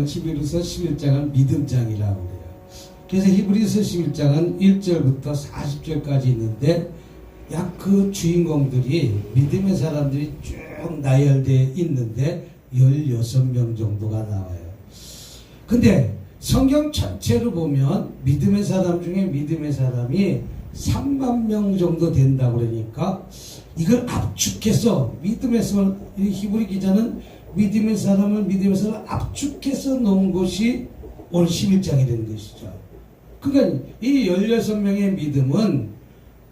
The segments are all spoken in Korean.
히브리서 11장은 믿음장이라고 해요. 그래서 히브리서 11장은 1절부터 40절까지 있는데 약 그 주인공들이 믿음의 사람들이 쭉 나열되어 있는데 16명 정도가 나와요. 근데 성경 전체로 보면 믿음의 사람 중에 믿음의 사람이 3만 명 정도 된다고 그러니까 이걸 압축해서 믿음에서 히브리 기자는 믿음의 사람을 압축해서 놓은 것이 오늘 11장이 된 것이죠. 그러니까 이 16명의 믿음은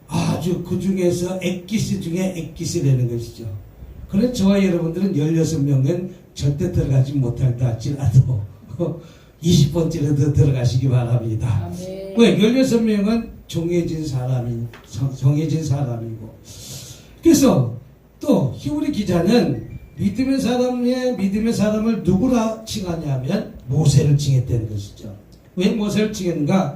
아주 그 중에서 엑기스 중에 엑기스라는 것이죠. 그래서 저와 여러분들은 16명은 절대 들어가지 못할다 할지라도 20번째라도 들어가시기 바랍니다. 왜? 16명은 정해진 사람이고. 그래서 또 히브리 기자는 믿음의 사람을 누구라 칭하냐면 모세를 칭했다는 것이죠. 왜 모세를 칭했는가?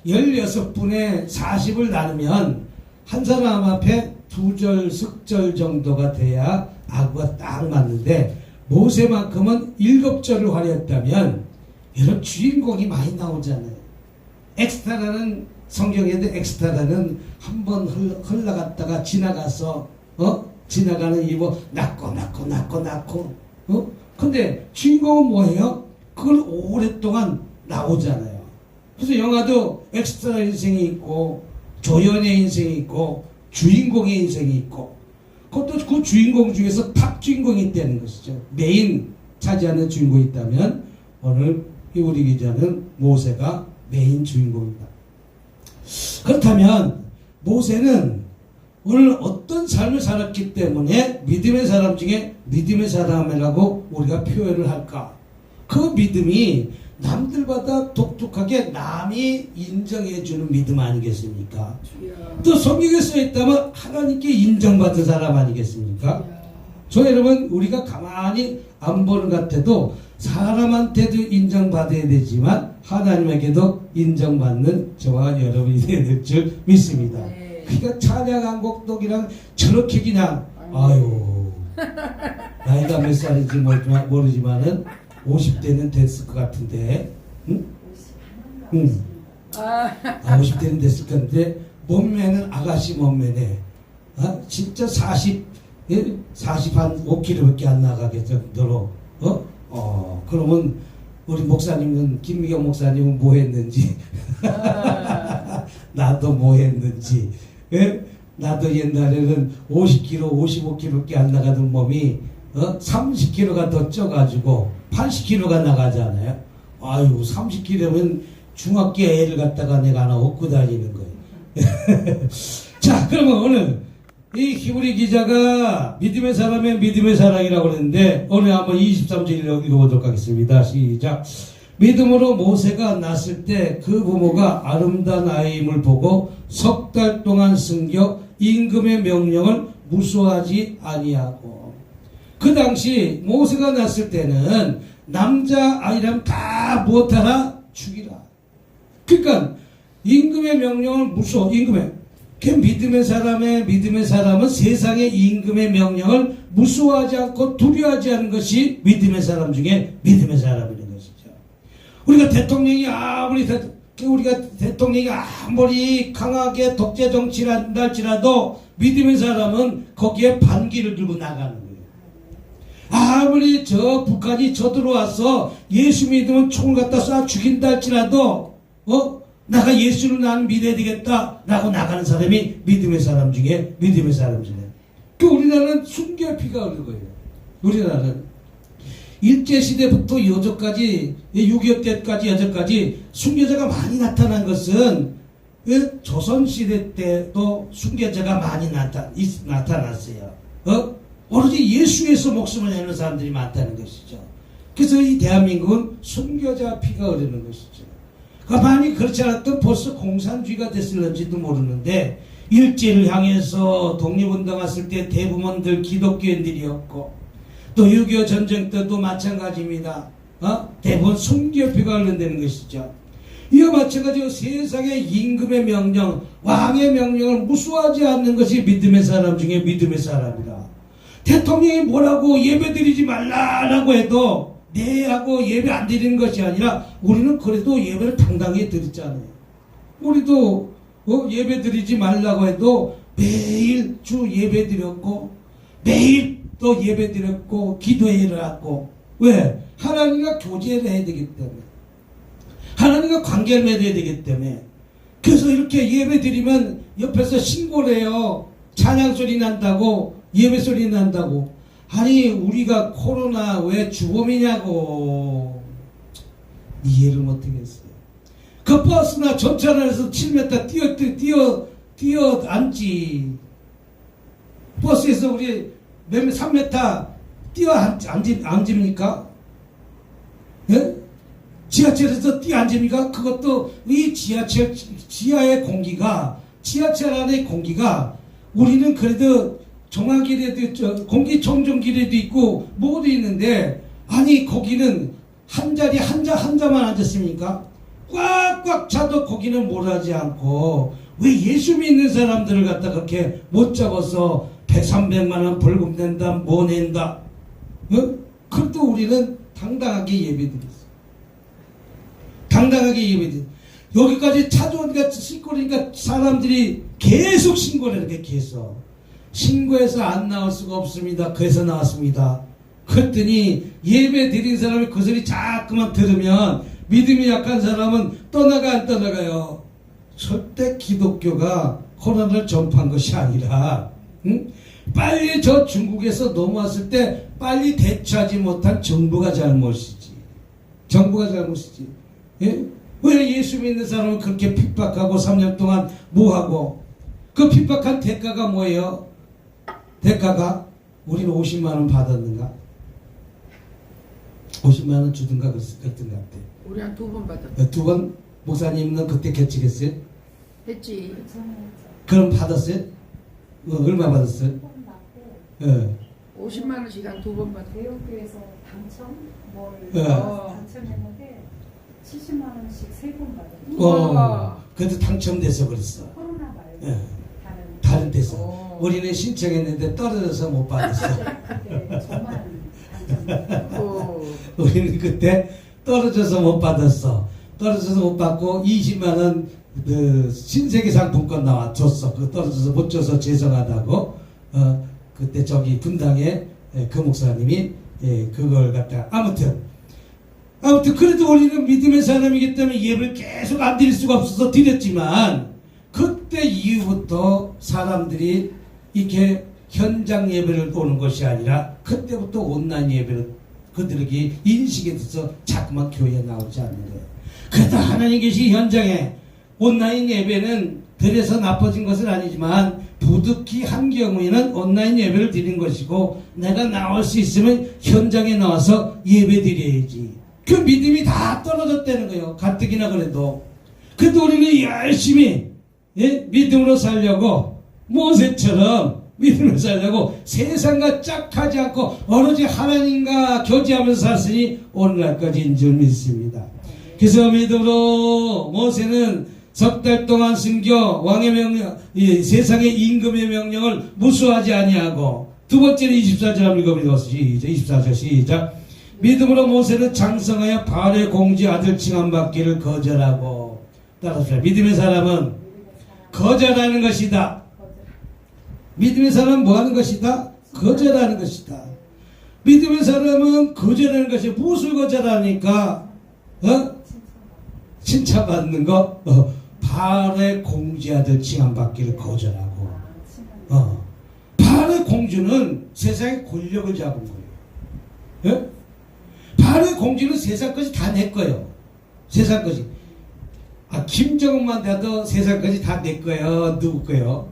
16분의 40을 나누면 한 사람 앞에 2절, 석절 정도가 돼야 아구가 딱 맞는데 모세만큼은 7절을 활용했다면 여러분 주인공이 많이 나오잖아요. 엑스트라는 성경에도 엑스트라는 한번 흘러갔다가 지나가서 지나가는 이 뭐 낳고 근데 주인공은 뭐예요? 그걸 오랫동안 나오잖아요. 그래서 영화도 엑스트라 인생이 있고 조연의 인생이 있고 주인공의 인생이 있고 그것도 그 주인공 중에서 탑 주인공이 있다는 것이죠. 메인 차지하는 주인공이 있다면 오늘 히브리 기자는 모세가 메인 주인공이다. 그렇다면 모세는 오늘 어떤 삶을 살았기 때문에 믿음의 사람 중에 믿음의 사람이라고 우리가 표현을 할까? 그 믿음이 남들보다 독특하게 남이 인정해주는 믿음 아니겠습니까? 또 성경에 써있다면 하나님께 인정받은 사람 아니겠습니까? 저 여러분 우리가 가만히 안 보는 것 같아도 사람한테도 인정받아야 되지만 하나님에게도 인정받는 저와 여러분이 되어야 될 줄 믿습니다. 그러니까 찬양 한 곡독이랑 저렇게 그냥 아유 나이가 몇 살인지 모르지만은 50대는 됐을 것 같은데, 응? 50대는 됐을 건데, 몸매는 아가씨 몸매네. 진짜 45kg밖에 안 나가게 정도로, 그러면 우리 목사님은, 김미경 목사님은 뭐 했는지, 나도 뭐 했는지, 예? 나도 옛날에는 50kg, 55kg밖에 안 나가던 몸이, 30kg가 더 쪄가지고 80kg가 나가잖아요. 아유 30kg면 중학교 애를 갖다가 내가 하나 업고 다니는 거예요. 자 그러면 오늘 이 히브리 기자가 믿음의 사람의 믿음의 사랑이라고 그러는데 오늘 한번 23절 읽어보도록 하겠습니다. 시작. 믿음으로 모세가 낳았을 때 그 부모가 아름다운 아이임을 보고 석 달 동안 숨겨 임금의 명령을 무수하지 아니하고 그 당시 모세가 낳았을 때는 남자 아이라면 다 무엇하라? 죽이라. 그러니까 임금의 명령을 그 믿음의 사람은 세상의 임금의 명령을 무수하지 않고 두려워하지 않은 것이 믿음의 사람 중에 믿음의 사람이라는 것이죠. 우리가 대통령이 아무리 강하게 독재 정치를 한다 할지라도 믿음의 사람은 거기에 반기를 들고 나가는 거예요. 아무리 저 북한이 쳐들어와서 예수 믿으면 총을 갖다 쏴 죽인다 할지라도 나가 예수를 나는 믿어야 되겠다 라고 나가는 사람이 믿음의 사람 중에 그 우리나라는 순교의 피가 흐르는 거예요. 우리나라는 일제시대부터 여전까지 6.25 때까지 여전까지 순교자가 많이 나타난 것은 조선시대 때도 순교자가 많이 나타났어요. 오로지 예수에서 목숨을 내는 사람들이 많다는 것이죠. 그래서 이 대한민국은 순교자 피가 흐르는 것이죠. 가만히 그렇지 않았던 벌써 공산주의가 됐을런지도 모르는데 일제를 향해서 독립운동했을 때 대부분들 기독교인들이었고 또 6.25 전쟁 때도 마찬가지입니다. 대부분 순교의 피가 흐른다는 것이죠. 이와 마찬가지로 세상의 임금의 명령, 왕의 명령을 무수하지 않는 것이 믿음의 사람 중에 믿음의 사람이다. 대통령이 뭐라고 예배드리지 말라라고 해도 내하고 예배 안 드리는 것이 아니라 우리는 그래도 예배를 당당히 드리잖아요. 우리도 예배 드리지 말라고 해도 매일 주 예배 드렸고 매일 또 예배 드렸고 기도회를 하고 왜? 하나님과 교제를 해야 되기 때문에 하나님과 관계를 맺어야 되기 때문에 그래서 이렇게 예배 드리면 옆에서 신고를 해요. 찬양 소리 난다고 예배 소리 난다고. 아니 우리가 코로나 왜 주범이냐고. 이해를 못하겠어요. 그 버스나 전철안에서 7m 뛰어 앉지. 버스에서 우리 3m 뛰어 앉습니까? 예? 지하철에서 뛰어 앉습니까? 그것도 이 지하철 지하의 공기가 지하철 안의 공기가 우리는 그래도 정화기에도 공기청정기에도 있고 뭐도 있는데 아니 거기는 한 자리 한자만 앉았습니까? 꽉꽉 차도 거기는 몰하지 않고 왜 예수 믿는 사람들을 갖다 그렇게 못 잡아서 100~300만 원 벌금 낸다 뭐 낸다 그것도 우리는 당당하게 예배드렸어. 당당하게 예배드렸어. 여기까지 찾아오니까 신고니까 사람들이 계속 신고를 이렇게 계속 신고해서 안 나올 수가 없습니다. 그래서 나왔습니다. 그랬더니 예배 드린 사람이 그 소리 자꾸만 들으면 믿음이 약한 사람은 떠나가 안 떠나가요. 절대 기독교가 코로나를 전파한 것이 아니라 빨리 저 중국에서 넘어왔을 때 빨리 대처하지 못한 정부가 잘못이지. 정부가 잘못이지. 예? 왜 예수 믿는 사람을 그렇게 핍박하고 3년 동안 뭐하고 그 핍박한 대가가 뭐예요? 대가가 우리는 50만 원 받았는가? 50만 원 주든가 그랬던 것 같아. 우리 한 2번 받았어. 2번? 목사님은 그때 개측했어요? 했지. 그럼 받았어요? 얼마 받았어요? 예. 50만 원씩 한 2번 받았어. 대형교에서 당첨 예. 당첨했는데 70만 원씩 3번 받았어요. 그래도 당첨돼서 그랬어. 코로나 말고 예. 다른 데서. 우리는 신청했는데 떨어져서 못 받았어. 그때 저만 당첨. 우리는 그때 떨어져서 못 받았어. 떨어져서 못 받고 20만 원 신세계 상품권 줬어. 그 떨어져서 못 줘서 죄송하다고. 그때 저기 분당에 그 목사님이 그걸 갖다 아무튼 그래도 우리는 믿음의 사람이기 때문에 예배를 계속 안 드릴 수가 없어서 드렸지만 그때 이후부터 사람들이 이렇게 현장 예배를 보는 것이 아니라 그때부터 온라인 예배를 그들에게 인식이 돼서 자꾸만 교회에 나오지 않는 거예요. 그래도 하나님 계시 현장에 온라인 예배는 들에서 나빠진 것은 아니지만 부득이 한 경우에는 온라인 예배를 드린 것이고 내가 나올 수 있으면 현장에 나와서 예배 드려야지. 그 믿음이 다 떨어졌다는 거예요. 가뜩이나 그래도. 그래도 우리는 열심히 믿음으로 살려고 모세처럼 믿음으로 살려고 세상과 짝하지 않고 오로지 하나님과 교제하면서 살았으니 오늘날까지인 줄 믿습니다. 그래서 믿음으로 모세는 석 달 동안 숨겨 왕의 명령, 세상의 임금의 명령을 무수하지 아니하고 두 번째는 24절 한번 읽어보세요. 시작. 24절 시작. 믿음으로 모세는 장성하여 바로의 공주 아들 칭함받기를 거절하고 따라서 믿음의 사람은 거절하는 것이다. 믿음의 사람은 뭐하는 것이다? 거절하는 것이다. 믿음의 사람은 거절하는 것이 무엇을 거절하니까 칭찬받는 거 바로의 공주 아들 칭함받기를 거절하고 바로의 공주는 세상의 권력을 잡은 거예요. 예? 바로의 공주는 세상 것이 다 내 거예요. 세상 것이. 김정은만 돼도 세상 것이 다 내 거예요. 누구 거예요?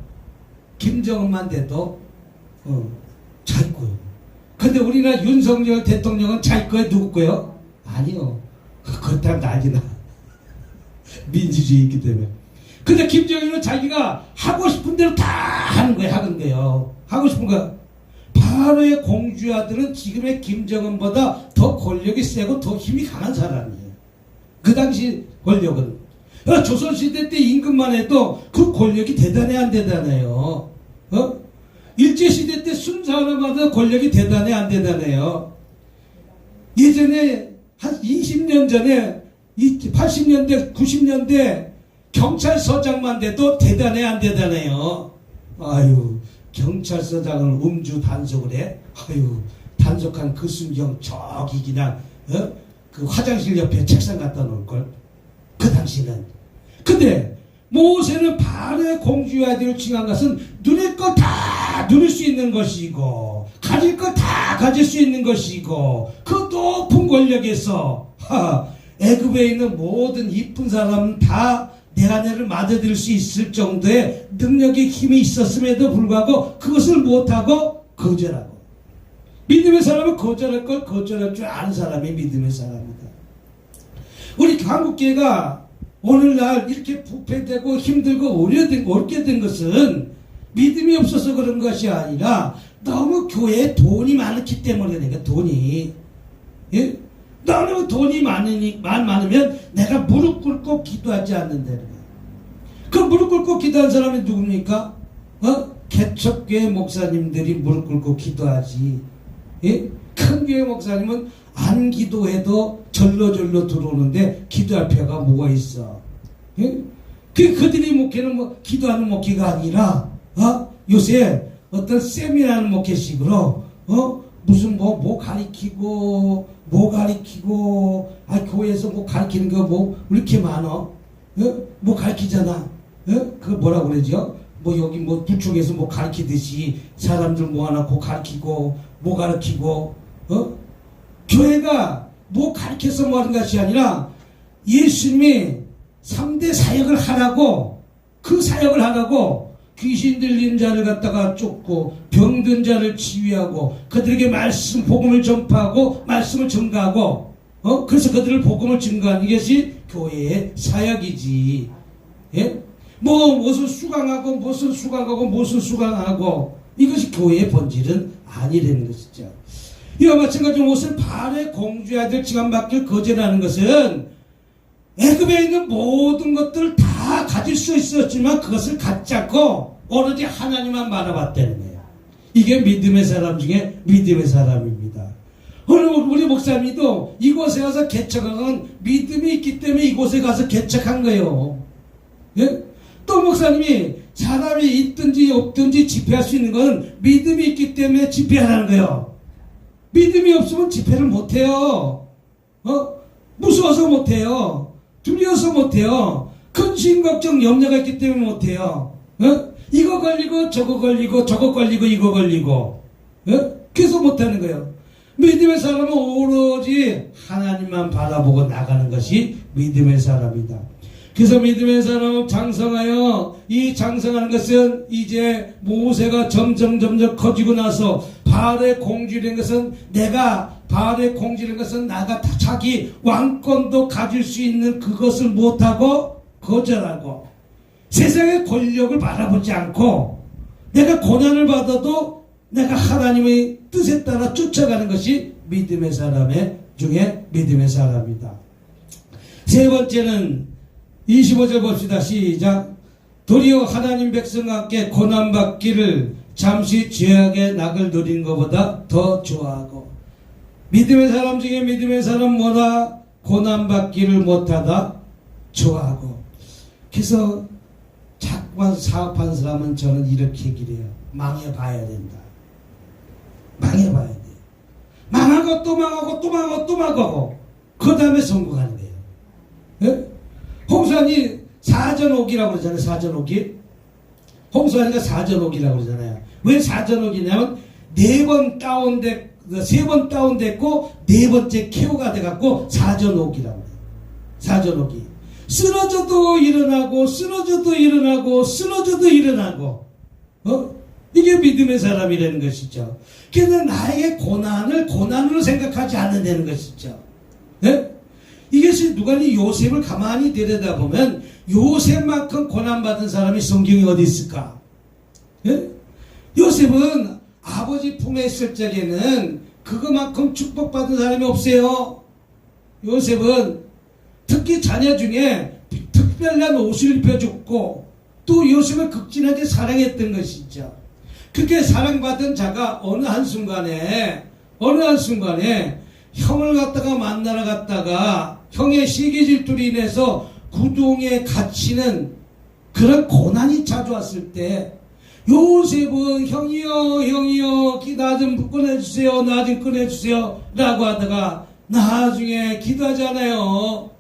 김정은만 돼도 자기 거예요. 근데 우리나라 윤석열 대통령은 자기 거예요? 누구 거예요? 아니요. 그렇다면 난리나. 민주주의 있기 때문에. 근데 김정은은 자기가 하고 싶은 대로 다 하는 거예요. 하는 거예요. 하고 싶은 거. 바로의 공주 아들은 지금의 김정은보다 더 권력이 세고 더 힘이 강한 사람이에요. 그 당시 권력은. 조선시대 때 임금만 해도 그 권력이 대단해 안 대단해요. 일제시대 때 순사 하나마다 권력이 대단해 안 대단해요. 예전에 한 20년 전에 80년대 90년대 경찰서장만 돼도 대단해 안 대단해요? 아유, 경찰서장을 음주 단속을 해? 아유, 단속한 그 순경 저기 그냥 그 화장실 옆에 책상 갖다 놓을걸? 그 당시는. 근데 모세는 바로의 공주의 아들을 칭한 것은 누릴 거 다 누릴 수 있는 것이고 가질 거 다 가질 수 있는 것이고 그 높은 권력에서 애굽에 있는 모든 이쁜 사람은 다 내 아내를 맞아들일 수 있을 정도의 능력의 힘이 있었음에도 불구하고 그것을 못하고 거절하고, 믿음의 사람은 거절할 걸 거절할 줄 아는 사람이 믿음의 사람이다. 우리 한국교회가 오늘날 이렇게 부패되고 힘들고 어렵게 된 것은 믿음이 없어서 그런 것이 아니라 너무 교회에 돈이 많기 때문에. 내가 돈이, 예? 너무 돈이 많으면 내가 무릎 꿇고 기도하지 않는다는 거예요. 그 무릎 꿇고 기도한 사람이 누굽니까? 개척교회 목사님들이 무릎 꿇고 기도하지. 예? 큰 교회 목사님은 안 기도해도 절로절로 들어오는데 기도할 필요가 뭐가 있어? 예? 그들이 목회는 뭐 기도하는 목회가 아니라 요새 어떤 세미나하는 목회식으로 무슨 뭐 가리키고 교회에서 뭐 가리키는 거 뭐 이렇게 많어? 뭐 가리키잖아. 그 뭐라고 그러죠? 뭐 여기 뭐 부총에서 뭐 가리키듯이 사람들 모아놓고 가리키고 뭐 가르치고 교회가 뭐 가르쳐서 뭐 하는 것이 아니라 예수님이 3대 사역을 하라고, 그 사역을 하라고 귀신 들린 자를 갖다가 쫓고 병든 자를 치유하고 그들에게 말씀 복음을 전파하고 말씀을 전가하고 그래서 그들을 복음을 증거하는 것이 교회의 사역이지. 예? 무엇을 수강하고 이것이 교회의 본질은 아니라는 것이죠. 이와 마찬가지로 무엇을 바로의 공주의 아들 칭함받기를 거절하는 것은 애굽에 있는 모든 것들을 다 가질 수 있었지만 그것을 갖지 않고 오로지 하나님만 바라봤다는 거예요. 이게 믿음의 사람 중에 믿음의 사람입니다. 오늘 우리 목사님도 이곳에 가서 개척한 건 믿음이 있기 때문에 이곳에 가서 개척한 거예요. 예? 또 목사님이 사람이 있든지 없든지 집회할 수 있는 건 믿음이 있기 때문에 집회하라는 거예요. 믿음이 없으면 집회를 못해요. 무서워서 못해요. 두려워서 못해요. 근심 걱정 염려가 있기 때문에 못해요. 이거 걸리고 저거 걸리고 이거 걸리고 그래서 못하는 거예요. 믿음의 사람은 오로지 하나님만 바라보고 나가는 것이 믿음의 사람이다. 그래서 믿음의 사람은 장성하여, 이 장성하는 것은 이제 모세가 점점 커지고 나서 바알의 공주된 것은 바알의 공주된 것은 나가 자기 왕권도 가질 수 있는 그것을 못하고 거절하고 세상의 권력을 바라보지 않고 내가 고난을 받아도 내가 하나님의 뜻에 따라 쫓아가는 것이 믿음의 사람의 중에 믿음의 사람이다. 세 번째는 25절 봅시다. 시작. 도리어 하나님 백성과 함께 고난받기를 잠시 죄악의 낙을 누린 것보다 더 좋아하고. 믿음의 사람 중에 믿음의 사람 뭐라? 고난받기를 못하다 좋아하고. 그래서 자꾸만 사업한 사람은 저는 이렇게 얘기를 해요. 망해봐야 된다. 망해봐야 돼. 망하고 또 망하고 그 다음에 성공하는 거예요. 예? 홍수환이 사전오기라고 그러잖아요. 사전오기. 홍수환이가 사전오기라고 그러잖아요. 왜 사전오기냐면 세 번 다운됐고 네 번째 KO가 돼갖고 사전오기라고 해요. 사전오기. 쓰러져도 일어나고 이게 믿음의 사람이라는 것이죠. 그래서 나의 고난을 고난으로 생각하지 않는다는 것이죠. 네? 이것이 누가니 요셉을 가만히 들여다보면 요셉만큼 고난받은 사람이 성경에 어디 있을까? 예? 요셉은 아버지 품에 있을 적에는 그거만큼 축복받은 사람이 없어요. 요셉은 특히 자녀 중에 특별한 옷을 입혀줬고 또 요셉을 극진하게 사랑했던 것이죠. 그렇게 사랑받은 자가 어느 한순간에 형을 갖다가 만나러 갔다가 형의 시기 질투로 인해서 구동에 갇히는 그런 고난이 찾아왔을 때 요셉은 형이요 나 좀 꺼내주세요, 나 좀 꺼내주세요 라고 하다가 나중에 기도하잖아요.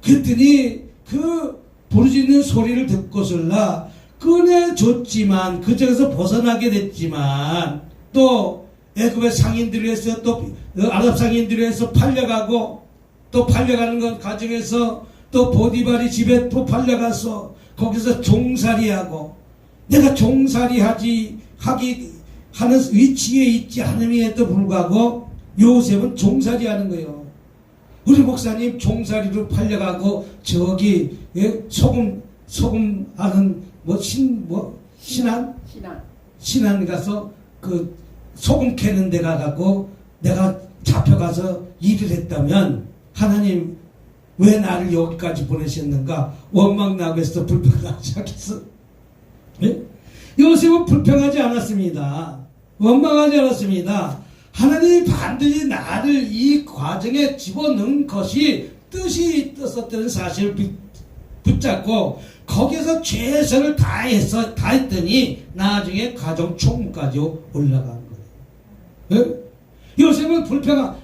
그랬더니 그 부르짖는 소리를 듣고서라 꺼내줬지만 그 중에서 벗어나게 됐지만 또 애굽의 상인들에 의해서 또 아랍 상인들에 의해서 팔려가고 또 팔려가는 것 가정에서 또 보디발이 집에 또 팔려가서 거기서 종살이하고 내가 종살이하기 하는 위치에 있지 않음에도 불구하고 요셉은 종살이하는 거예요. 우리 목사님 종살이로 팔려가고 저기 소금 하는 신안 가서 그 소금 캐는 데 가고 내가 잡혀가서 일을 했다면 하나님 왜 나를 여기까지 보내셨는가 원망나고 해서 불평하기 시작했어. 예? 요셉은 불평하지 않았습니다. 원망하지 않았습니다. 하나님이 반드시 나를 이 과정에 집어넣은 것이 뜻이 있었다는 사실을 붙잡고 거기에서 최선을 다했더니 나중에 가정 총무까지 올라간 거예요. 예? 요셉은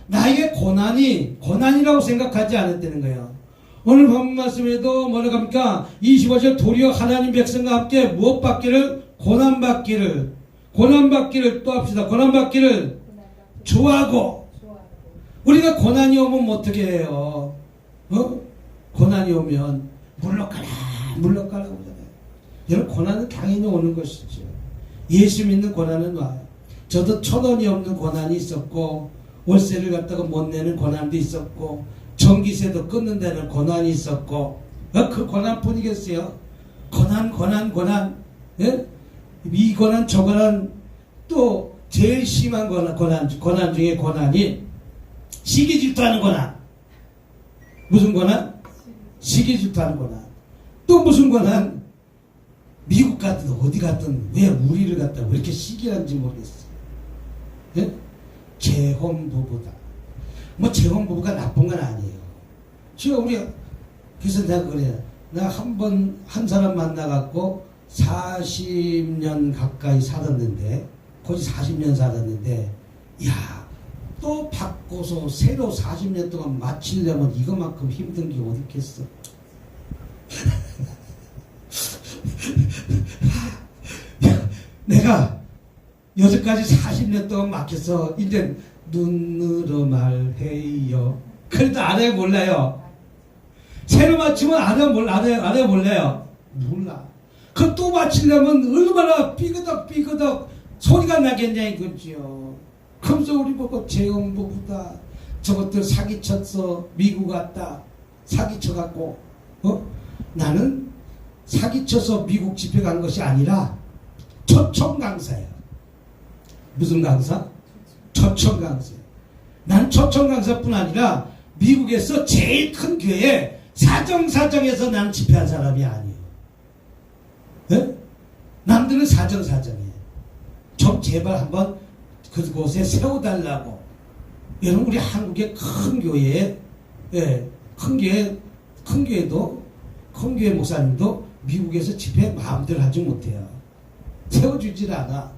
나에게 고난이라고 생각하지 않았다는 거예요. 오늘 본 말씀에도 뭐라고 합니까? 25절 도리어 하나님 백성과 함께 무엇 받기를? 고난받기를 또 합시다. 고난받기를 좋아하고. 우리가 고난이 오면 어떻게 해요? 고난이 오면 물러가라 그러잖아요. 여러분 고난은 당연히 오는 것이죠. 예수 믿는 고난은 와요. 저도 1,000원이 없는 고난이 있었고 월세를 갖다가 못 내는 고난도 있었고 전기세도 끊는다는 고난이 있었고 그 고난뿐이겠어요. 고난 예? 이 고난 저 고난 또 제일 심한 고난 중에 고난이 시기 질투하는 고난. 무슨 고난? 시기 질투하는 고난. 또 무슨 고난? 미국 갔든 어디 갔든 왜 우리를 갖다 왜 이렇게 시기하는지 모르겠어. 예? 재혼 부부다. 재혼 부부가 나쁜 건 아니에요. 지금 그래서 내가 그래요. 내가 한 사람 만나갖고 40년 가까이 살았는데, 거기 40년 살았는데, 또 바꿔서 새로 40년 동안 마치려면 이거만큼 힘든 게 어디 있겠어. 내가 여기까지 40년 동안 막혀서 이제 눈으로 말해요. 그래도 알아요, 몰라요? 새로 맞추면 알아요, 몰라요? 몰라. 그 또 맞추려면 얼마나 삐그덕 소리가 나겠냐 이거지요. 그러면서 우리 보고 재혼부부다. 저것들 사기쳤어. 미국 갔다. 사기쳐갖고. 나는 사기쳐서 미국 집회 간 것이 아니라 초청 강사야. 무슨 강사? 초청 강사. 난 초청 강사뿐 아니라 미국에서 제일 큰 교회 사정에서 난 집회한 사람이 아니에요. 네? 남들은 사정이에요. 좀 제발 한번 그곳에 세워달라고. 여러분 우리 한국의 큰 교회에 큰 교회 목사님도 미국에서 집회 마음대로 하지 못해요. 세워주질 않아.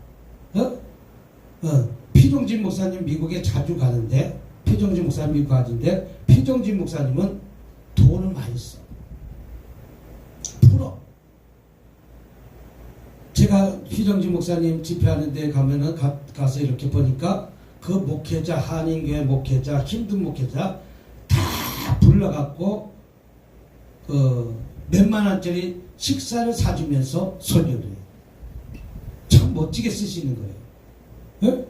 피종진 목사님 미국에 자주 가는데, 피종진 목사님 미국 가는데, 피종진 목사님은 돈을 많이 써. 풀어. 제가 피종진 목사님 집회하는 데 가면은 가서 이렇게 보니까 그 목회자, 한인교회 목회자, 힘든 목회자 다 불러갖고 몇만 원짜리 식사를 사주면서 설교를 해요. 참 멋지게 쓰시는 거예요. 네?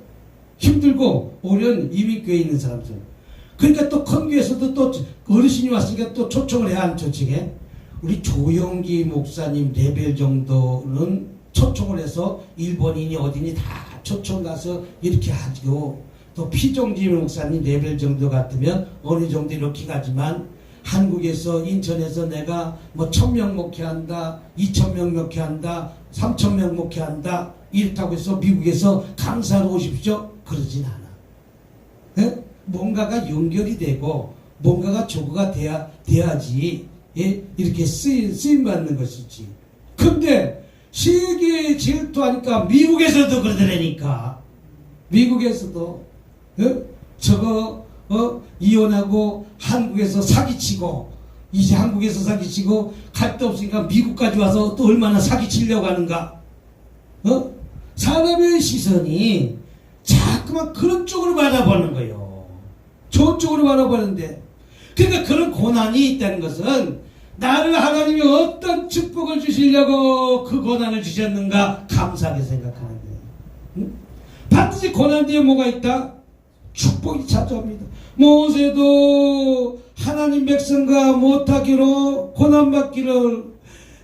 힘들고 오히려 이민교회에 있는 사람들. 그러니까 또 큰 교회에서도 또 어르신이 왔으니까 또 초청을 해야 하는 초청에 우리 조영기 목사님 레벨 정도는 초청을 해서 일본인이 어디니 다 초청 가서 이렇게 하죠. 또 피종지 목사님 레벨 정도 같으면 어느 정도 이렇게 가지만 한국에서 인천에서 내가 1,000명 목회한다, 2,000명 목회한다, 3,000명 목회한다 이렇다고 해서 미국에서 강사로 오십시오 그러진 않아. 네? 뭔가가 연결이 되고 뭔가가 조거가 돼야지 예? 이렇게 쓰임 받는 것이지. 근데 세계에 질투하니까 미국에서도 그러더라니까. 미국에서도 저거 이혼하고 한국에서 사기치고 이제 한국에서 사기치고 갈 데 없으니까 미국까지 와서 또 얼마나 사기치려고 하는가. 사람의 시선이 자꾸만 그런 쪽으로 바라보는 거예요. 저쪽으로 바라보는데, 그러니까 그런 고난이 있다는 것은 나를 하나님이 어떤 축복을 주시려고 그 고난을 주셨는가 감사하게 생각하는 거예요. 응? 반드시 고난 뒤에 뭐가 있다? 축복이 찾아옵니다. 모세도 하나님 백성과 못하기로 고난받기를,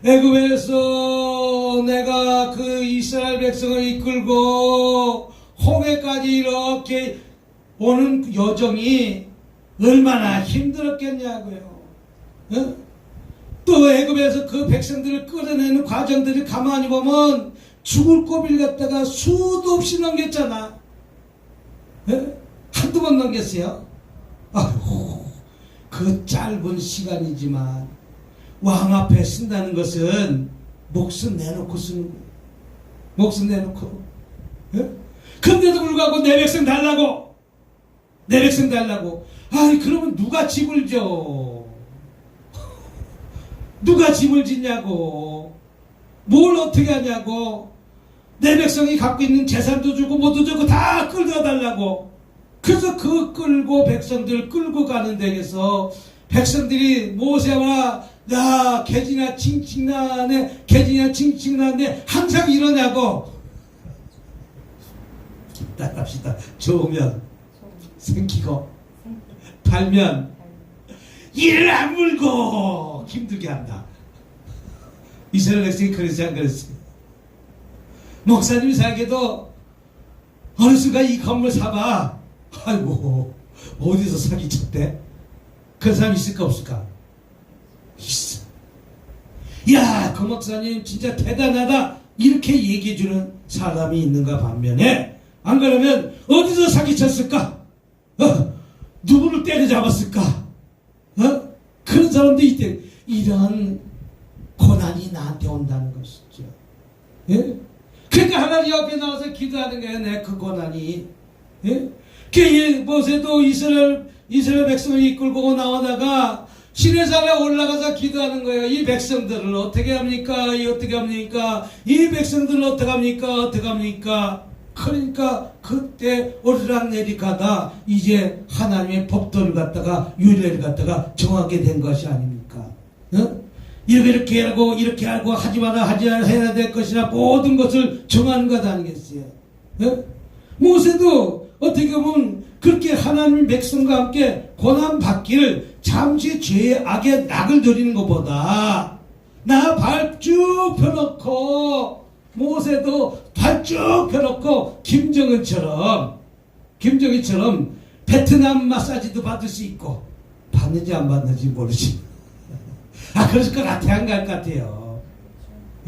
애굽에서 내가 그 이스라엘 백성을 이끌고 홍해까지 이렇게 오는 여정이 얼마나 힘들었겠냐고요. 어? 또 애굽에서 그 백성들을 끌어내는 과정들을 가만히 보면 죽을 고비를 갖다가 수도 없이 넘겼잖아. 한두 번 넘겼어요. 아이고, 그 짧은 시간이지만 왕 앞에 쓴다는 것은 목숨 내놓고 쓰는 거예요. 목숨 내놓고. 그런데도 불구하고 내 백성 달라고. 내 백성 달라고. 아니 그러면 누가 집을 져? 누가 집을 짓냐고. 뭘 어떻게 하냐고. 내 백성이 갖고 있는 재산도 주고 뭐도 주고 다 끌고 달라고. 그래서 그 끌고 백성들을 끌고 가는 데에서 백성들이 모세와 야 개지나 칭칭나네 개지나 칭칭나네 항상 이러냐고. 따라합시다. 좋으면 생기고 달면 이를 안 물고 힘들게 한다. 이스라엘 백성이 그랬지 안 그랬어요? 목사님이 살게도 어느 순간 이 건물 사봐. 아이고 어디서 사기쳤대? 그런 사람 있을까 없을까? 있어. 야, 그 목사님 진짜 대단하다 이렇게 얘기해주는 사람이 있는가 반면에 안 그러면 어디서 사기쳤을까? 누구를 때려잡았을까? 그런 사람도 있대. 이런 고난이 나한테 온다는 것이죠. 예? 그러니까 하나님 앞에 나와서 기도하는 거예요. 내 그 고난이. 예? 그 모세도 이스라엘 백성을 이끌고 나오다가 시내산에 올라가서 기도하는 거예요. 이 백성들을 어떻게 합니까? 어떻게 합니까? 이 백성들을 어떻게 합니까? 어떻게 합니까? 그러니까 그때 오르락내리 가다 이제 하나님의 법도를 갖다가 윤례를 갖다가 정하게 된 것이 아닙니까? 이렇게 하고 이렇게 하고 하지 마라 해야 될 것이나 모든 것을 정하는 것 아니겠어요? 모세도 어떻게 보면 그렇게 하나님 백성과 함께 고난받기를 잠시 죄의 악의 낙을 들이는 것보다 나 발 쭉 펴놓고 모세도 발 쭉 펴놓고 김정은처럼 베트남 마사지도 받을 수 있고 받는지 안 받는지 모르지. 그럴 것 같아 안 갈 것 같아요.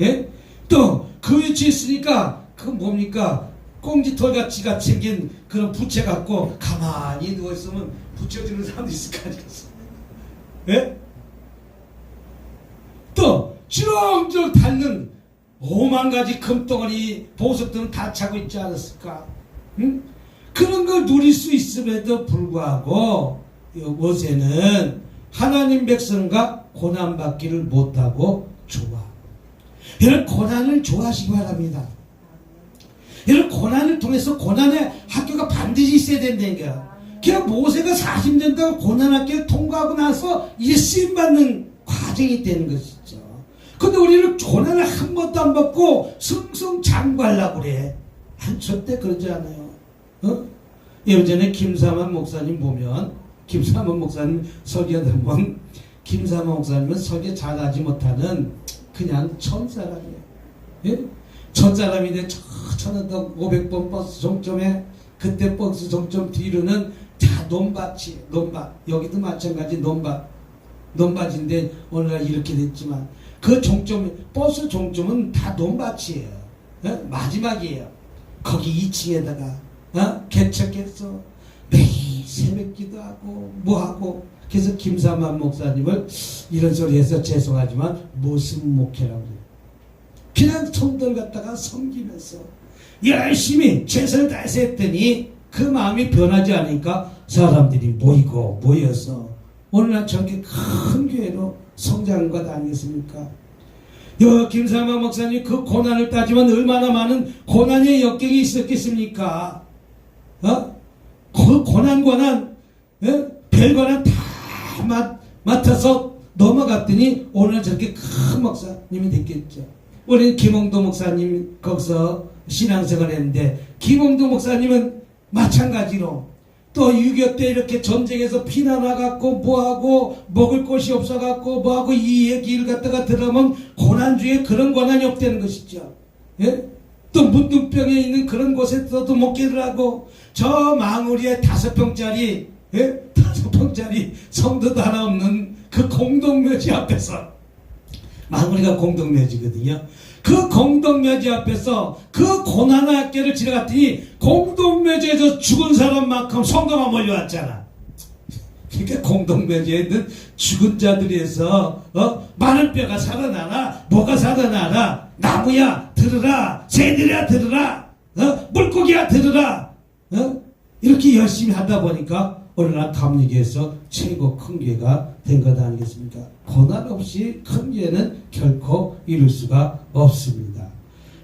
예? 또 그 위치에 있으니까 그 뭡니까? 꽁지털같이 생긴 그런 부채 갖고 가만히 누워있으면 붙여주는 사람도 있을 거 아니겠어. 예? 또 주렁주렁 닳는 5만 가지 금덩어리 보석들은 다 차고 있지 않았을까? 응? 그런 걸 누릴 수 있음에도 불구하고 모세는 하나님 백성과 고난받기를 못하고 좋아. 이런 고난을 좋아하시기 바랍니다. 이런 고난을 통해서 고난의 학교가 반드시 있어야 된다니까. 그냥 모세가 40년 동안 고난학교를 통과하고 나서 이제 쓰임받는 과정이 되는 것이죠. 근데 우리는 고난을 한 번도 안 받고 승승장구하려고 그래. 절대 그러지 않아요. 예전에 김삼환 목사님 보면, 김삼환 목사님 설교 들으면, 김삼환 목사님은 설교 잘하지 못하는 그냥 천사람이에요. 예? 천사람인데 천원당 500번 버스 종점에, 그때 버스 종점 뒤로는 다 논밭이, 논밭. 여기도 마찬가지 논밭인데 오늘날 이렇게 됐지만 그 종점, 버스 종점은 다 논밭이에요. 마지막이에요. 거기 2층에다가 개척해서 매일 새벽 기도하고 뭐하고. 그래서 김삼환 목사님을 이런 소리 해서 죄송하지만 모습 목회라고 해요. 그냥 손들 갖다가 섬기면서 열심히 최선을 다해서 했더니 그 마음이 변하지 않으니까 사람들이 모여서 어느 날 저렇게 큰 교회로 성장한 것 아니겠습니까? 김삼환 목사님 그 고난을 따지면 얼마나 많은 고난의 역경이 있었겠습니까? 그 고난 별고난 다 맡아서 넘어갔더니 오늘 저렇게 큰 목사님이 됐겠죠. 우리 김홍도 목사님 거기서 신앙생활 했는데 김홍도 목사님은 마찬가지로 또 6.25 때 이렇게 전쟁에서 피난와갖고 뭐하고 먹을 곳이 없어갖고 뭐하고 이 얘기를 갖다가 들으면 고난 중에 그런 고난이 없다는 것이죠. 예? 또 문둥병에 있는 그런 곳에서도 목회를 하고 저 망우리에 5평짜리 예? 5평짜리 성도도 하나 없는 그 공동묘지 앞에서 망우리가 공동묘지거든요. 그 공동묘지 앞에서 그 고난의 학교를 지나갔더니 공동묘지에서 죽은 사람만큼 성도가 몰려왔잖아. 그러니까 공동묘지에 있는 죽은 자들에서 마른 뼈가 살아나라 뭐가 살아나라 나무야 들으라 새들이야 들으라 물고기야 들으라 이렇게 열심히 하다 보니까 오늘날 감리교에서 최고 큰 교회가 된 것 아니겠습니까? 고난 없이 큰 교회는 결코 이룰 수가 없습니다.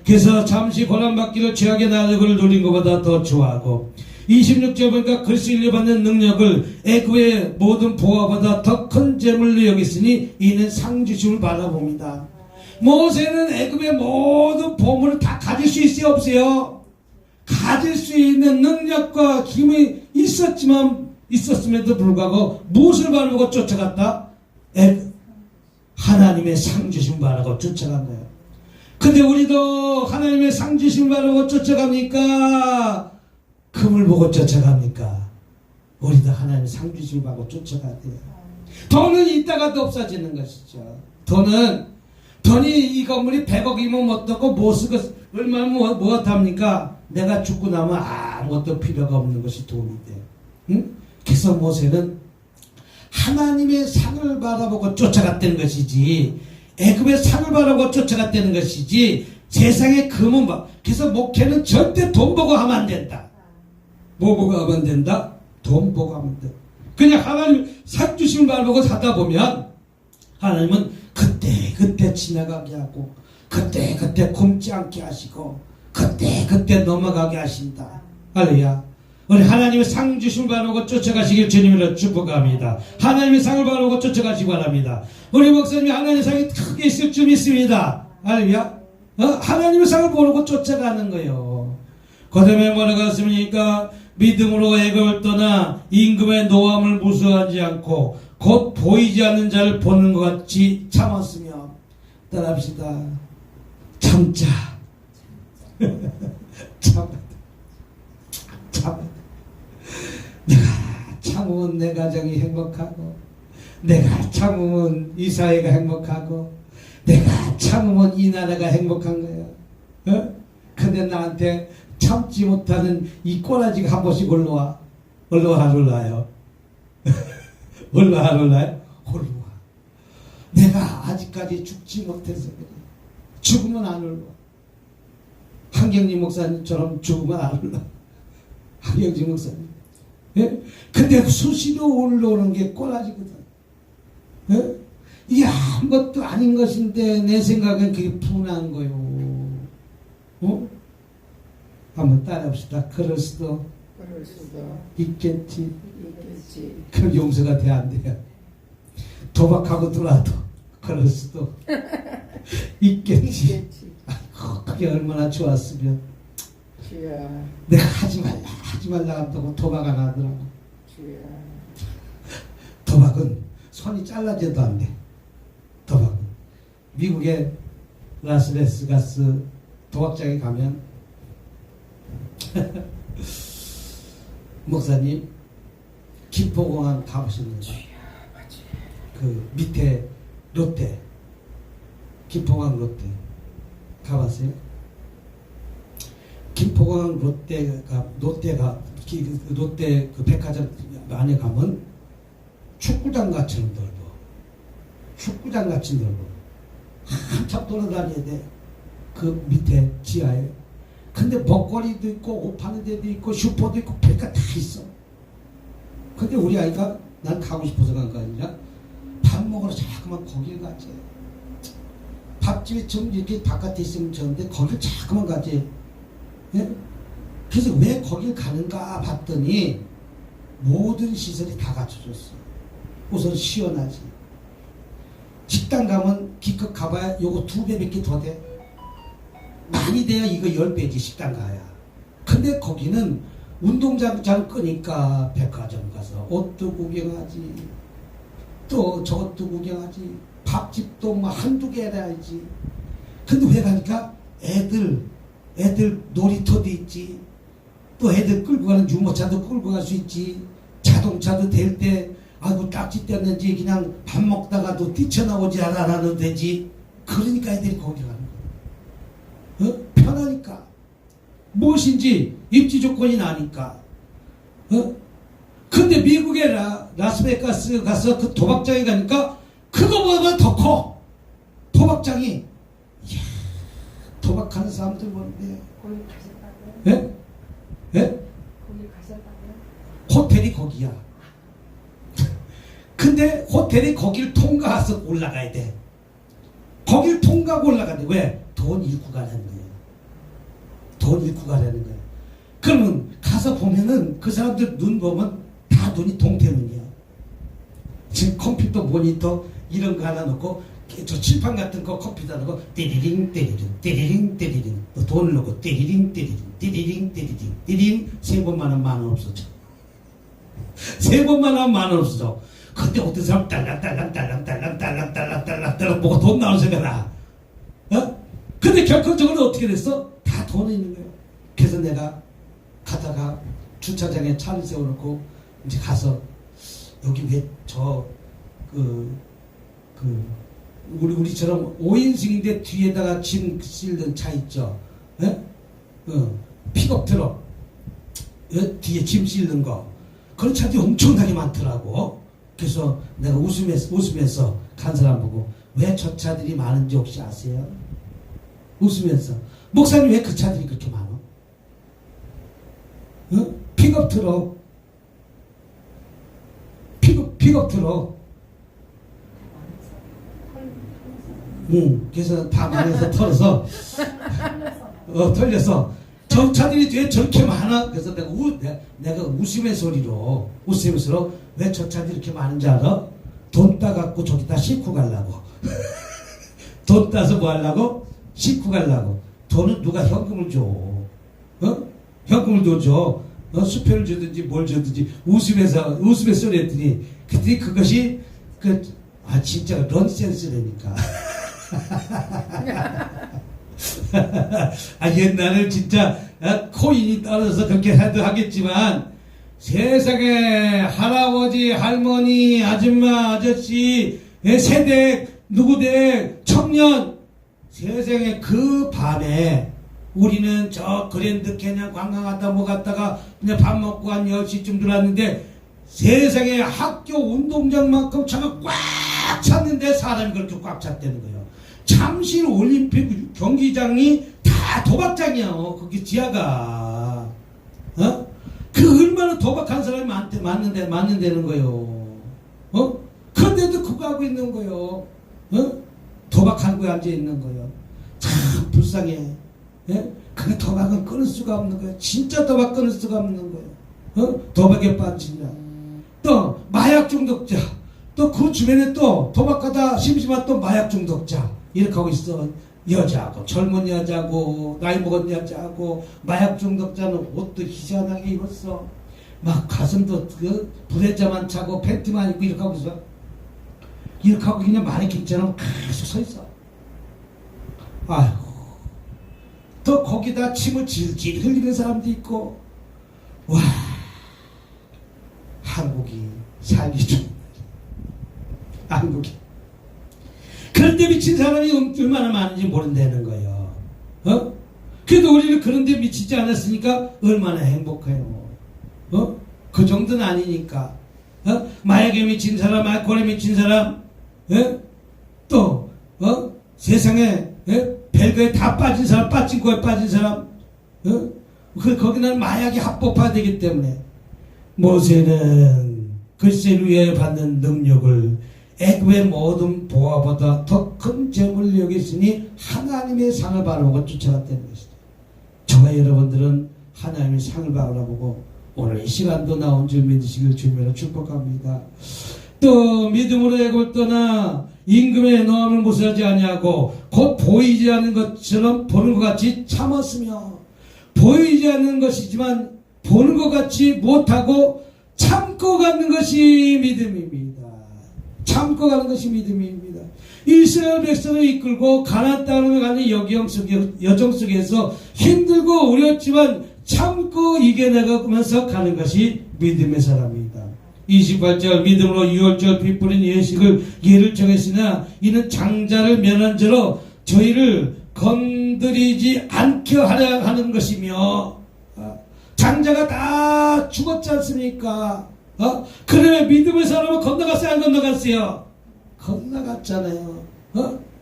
그래서 잠시 고난받기를 죄악의 나력을 누린 것보다 더 좋아하고 26절 보니까 글씨 읽려받는 능력을 애굽의 모든 보화보다 더 큰 재물로 여겼으니 이는 상주심을 바라봅니다. 모세는 애굽의 모든 보물을 다 가질 수 있어요 없어요? 가질 수 있는 능력과 힘이 있었음에도 불구하고 무엇을 바라보고 쫓아갔다? 하나님의 상주심 바라고 쫓아간 거예요. 근데 우리도 하나님의 상주심 바라고 쫓아갑니까? 금을 보고 쫓아갑니까? 우리도 하나님의 상주심 바라고 쫓아가야 돼요. 돈은 있다가도 없어지는 것이죠. 돈이 이 건물이 100억이면 어떻고 못 쓰고 얼마나 무엇합니까? 내가 죽고 나면 아무것도 필요가 없는 것이 돈이 돼. 응? 그래서 모세는 하나님의 상을 바라보고 쫓아갔다는 것이지 애굽의 상을 바라보고 쫓아갔다는 것이지 세상의 금은 그래서 목회는 절대 돈 보고 하면 안 된다. 뭐 보고 하면 된다? 돈 보고 하면 돼. 그냥 하나님 상주심을 바라보고 사다 보면 하나님은 그때 지나가게 하고 그때 굶지 않게 하시고 그때 넘어가게 하신다. 할렐루야. 우리 하나님의 상 주심을 바라보고 쫓아가시길 주님으로 축복합니다. 하나님의 상을 바라보고 쫓아가시기 바랍니다. 우리 목사님이 하나님의 상이 크게 있을 줄 믿습니다. 할렐루야. 하나님의 상을 보고 쫓아가는 거예요. 그 다음에 뭐라고 했습니까? 믿음으로 애굽을 떠나 임금의 노함을 무서워하지 않고 곧 보이지 않는 자를 보는 것 같이 참았으며 따라합시다. 참자. 내가 참으면 내 가정이 행복하고 내가 참으면 이 사회가 행복하고 내가 참으면 이 나라가 행복한 거야. 근데 나한테 참지 못하는 이 꼬라지가 한 번씩 올라와. 올라와요. 올라와요. 내가 아직까지 죽지 못해서 그래. 죽으면 안 올라와. 한경림 목사님처럼 죽으면 안 올라와. 한경림 목사님. 예? 근데 수시로 올라오는 게 꼬라지거든. 예? 이게 아무것도 아닌 것인데 내 생각엔 그게 분한 거요. 한번 따라합시다. 그럴 수도 있겠지. 그럼 용서가 돼 안 돼요? 도박하고 들어와도 그럴 수도 있겠지. 아이고, 그게 얼마나 좋았으면. 내가 하지 말라 한다고 도박 안 하더라고. 도박은 손이 잘라져도 안 돼. 도박은 미국의 라스베가스 도박장에 가면 목사님 김포공항 가보셨는지? 그 밑에 롯데 김포공항 롯데 가봤어요? 김포공항 롯데가 롯데 그 백화점 안에 가면 축구장 같이 넓어. 축구장 같이 넓어. 한참 돌아다녀야 돼. 그 밑에 지하에. 근데 먹거리도 있고 옷 파는 데도 있고 슈퍼도 있고 별거 다 있어. 근데 우리 아이가 난 가고 싶어서 간 거 아니라 밥 먹으러 자꾸만 거길 가지. 밥집이 좀 이렇게 바깥에 있으면 좋은데 거길 자꾸만 가지. 예? 그래서 왜 거길 가는가 봤더니 모든 시설이 다 갖춰졌어. 우선 시원하지. 식당 가면 기껏 가봐야 요거 2배밖에 더 돼. 많이 돼야 이거 10배지 식당 가야. 근데 거기는 운동장 끄니까 백화점 가서 옷도 구경하지. 또 저것도 구경하지. 밥집도 뭐 한두 개 해야지. 근데 왜 가니까 애들 놀이터도 있지. 또 애들 끌고 가는 유모차도 끌고 갈 수 있지. 자동차도 될 때 아이고 딱지 뗐는지 그냥 밥 먹다가도 뛰쳐나오지 않아도 되지. 그러니까 애들이 거기 가는 거야. 편하니까. 무엇인지 입지 조건이 나니까. 근데 미국에 라스베가스 가서 그 도박장에 가니까 그거보다 더 커. 도박장이. 이야, 도박하는 사람들 보는데. 거기 가셨다고요? 예? 예? 거기 가셨다고요? 호텔이 거기야. 근데 호텔이 거길 통과해서 올라가야 돼. 거길 통과하고 올라가야 돼. 왜? 돈 잃고 가라는 거예요. 돈 잃고 가라는 거예요. 그러면 가서 보면은 그 사람들 눈 보면 다 눈이 동태눈이야. 지금 컴퓨터 모니터 이런 거 하나 놓고 저 칠판 같은 거 컴퓨터 하나 놓고 띠리링 띠리링 띠리링 띠리링 또 돈을 넣고 띠리링 띠리링 띠리링 띠리링 띠리링 3번만 하면 10,000원 없어져. 3번만 하면 10,000원 없어져. 근데 어떤 사람 딸랑딸랑 뭐가 돈 나오는 소리가 나. 근데 결과적으로 어떻게 됐어? 다 돈이 있는 거예요. 그래서 내가 가다가 주차장에 차를 세워놓고 이제 가서 여기 왜 우리처럼 5인승인데 뒤에다가 짐 실는 차 있죠. 픽업 트럭 뒤에 짐 실는 거 그런 차들이 엄청나게 많더라고. 그래서 내가 웃으면서 간 사람 보고 왜 저 차들이 많은지 혹시 아세요? 웃으면서 목사님 왜 그 차들이 그렇게 많아? 픽업 트럭 픽업 트럭 그래서 다 많아서 털어서 털려서 저 차들이 왜 저렇게 많아? 그래서 내가 웃으면서 왜 저 차들이 이렇게 많은지 알아? 돈 따갖고 저기다 싣고 가려고. 돈 따서 뭐 하려고? 싣고 가려고. 돈은 누가 현금을 줘. 현금을 줘. 수표를 주든지 뭘 주든지 웃으면서 그랬더니 그것이 진짜 런센스라니까. 옛날에 진짜 코인이 떨어져서 그렇게 해도 하겠지만 세상에 할아버지 할머니 아줌마 아저씨 세대 누구대 청년 세상에 그 밤에 우리는 저 그랜드 캐년 관광 갔다 뭐 갔다가 그냥 밥 먹고 한 10시쯤 들어왔는데 세상에 학교 운동장만큼 차가 꽉 찼는데 사람이 그렇게 꽉 찼다는 거예요. 잠실 올림픽 경기장이 다 도박장이야. 거기 지하가. 그 얼마나 도박한 사람이 많는다는 거예요. 그런데도 그거 하고 있는 거예요. 도박하는 거에 앉아 있는 거예요. 참 불쌍해. 그 도박은 끊을 수가 없는 거예요. 진짜 도박 끊을 수가 없는 거예요. 도박에 빠지냐. 또 마약 중독자. 또 그 주변에 또 도박하다 심심한 또 마약 중독자. 이렇게 하고 있어. 여자하고 젊은 여자하고 나이 먹은 여자하고 마약 중독자는 옷도 희한하게 입었어. 막 가슴도 브레자만 차고 팬티만 입고 이렇게 하고 있어. 이렇게 하고 그냥 마네킹처럼 계속 서 있어. 아이고. 또 거기다 침을 질질 흘리는 사람도 있고. 와, 한국이 살기 좋은 한국이. 그런데 미친 사람이 얼마나 많은지 모른다는 거예요. 그래도 우리는 그런데 미치지 않았으니까 얼마나 행복해요. 그 정도는 아니니까. 마약에 미친 사람, 알코올에 미친 사람, 또 세상에 별거에 다 빠진 사람, 빠진 거에 빠진 사람, 거기는 마약이 합법화되기 때문에 모세는 글쎄를 위하여 받는 능력을 애굽의 모든 보화보다 더 큰 재물을 여겼으니 하나님의 상을 바라보고 쫓아갔다는 것이다. 저와 여러분들은 하나님의 상을 바라보고 오늘 이 시간도 나온 줄 믿으시길 주님으로 축복합니다. 또 믿음으로 애굽을 떠나 임금의 노함을 무시하지 아니하고 곧 보이지 않는 것처럼 보는 것 같이 참았으며, 보이지 않는 것이지만 보는 것 같이 못하고 참고 가는 것이 믿음입니다. 참고 가는 것이 믿음입니다. 이스라엘 백성을 이끌고 가나안 땅으로 가는 여정 속에서 힘들고 어렵지만 참고 이겨내가면서 가는 것이 믿음의 사람입니다. 28절 믿음으로 유월절 빗뿌린 예식을 예를 정했으나 이는 장자를 면한 죄로 저희를 건드리지 않게 하려 하는 것이며, 장자가 다 죽었지 않습니까? 그러면 믿음의 사람은 건너갔어요, 안 건너갔어요? 건너갔잖아요.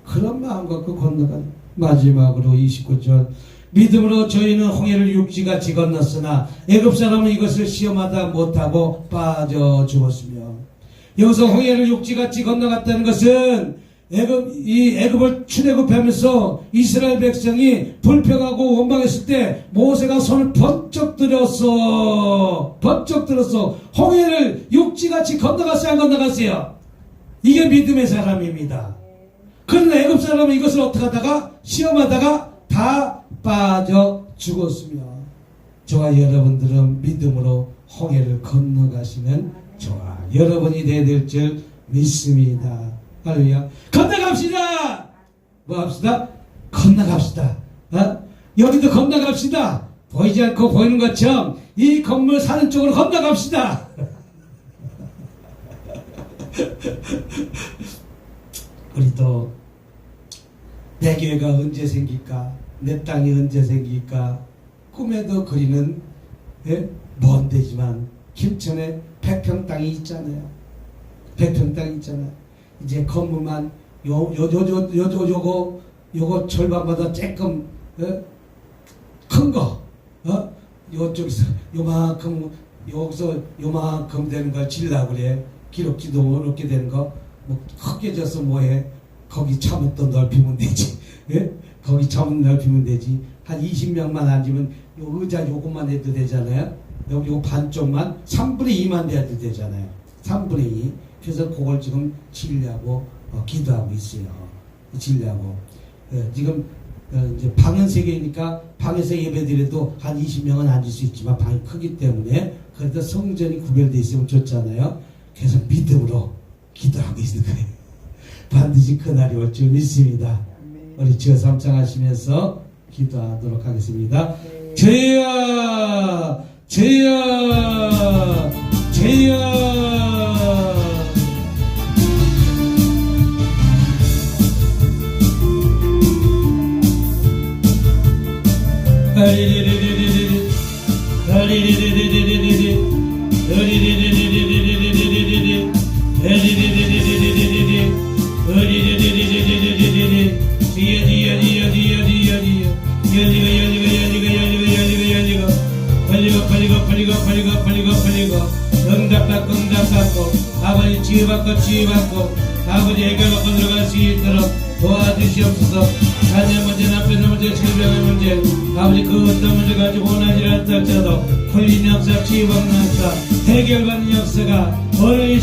그런 마음 갖고 건너간. 마지막으로 29절 믿음으로 저희는 홍해를 육지같이 건넜으나 애굽 사람은 이것을 시험하다 못하고 빠져 죽었으며, 여기서 홍해를 육지같이 건너갔다는 것은 애굽을 출애굽하면서 이스라엘 백성이 불평하고 원망했을 때 모세가 손을 번쩍 들어서 홍해를 육지같이 건너갔어요, 안 건너갔어요? 이게 믿음의 사람입니다. 그러나 애굽 사람은 이것을 어떻게 하다가 시험하다가 다 빠져 죽었으며, 저와 여러분들은 믿음으로 홍해를 건너가시는 저와 여러분이 되어야 될 줄 믿습니다. 할렐루야. 건너갑시다. 뭐 합시다? 건너갑시다. 여기도 건너갑시다. 보이지 않고 보이는 것처럼 이 건물 사는 쪽으로 건너갑시다. 우리 또 내 교회가 언제 생길까? 내 땅이 언제 생길까? 꿈에도 그리는 먼 데지만 김천에 100평 땅이 있잖아요. 100평 땅이 있잖아요. 이제 건물만 요거 절반보다 조금 큰 거, 요쪽에서 요만큼, 여기서 요만큼 되는 걸 질라고 그래. 기록지도 어렵게 되는 거, 뭐 크게 져서 뭐해? 거기 차면 또 넓히면 되지. 거기 차면 넓히면 되지. 한 20명만 앉으면 요 의자 요것만 해도 되잖아요. 여기 요 반쪽만 3분의 2만 돼도 되잖아요. 3분의 2. 그래서 그걸 지금 지으려고 기도하고 있어요. 지으려고. 지금 이제 방은 3개니까 방에서 예배드려도 한 20명은 앉을 수 있지만 방이 크기 때문에 그래도 성전이 구별되어 있으면 좋잖아요. 그래서 믿음으로 기도하고 있는 거예요. 반드시 그날이 올 줄 믿습니다. 우리 주여 삼창하시면서 기도하도록 하겠습니다. 주여, 주여, 주여. 응답받고 아버지 치유받고 아버지 해결받고 들어갈 수 있도록 도와주시옵소서. 자녀 문제, 남편 문제, 질병의 문제, 아버지 그 어떤 문제 가지고 원하지 않다 할지라도 풀린 역사, 치유받는 역사, 해결받는 역사가 오늘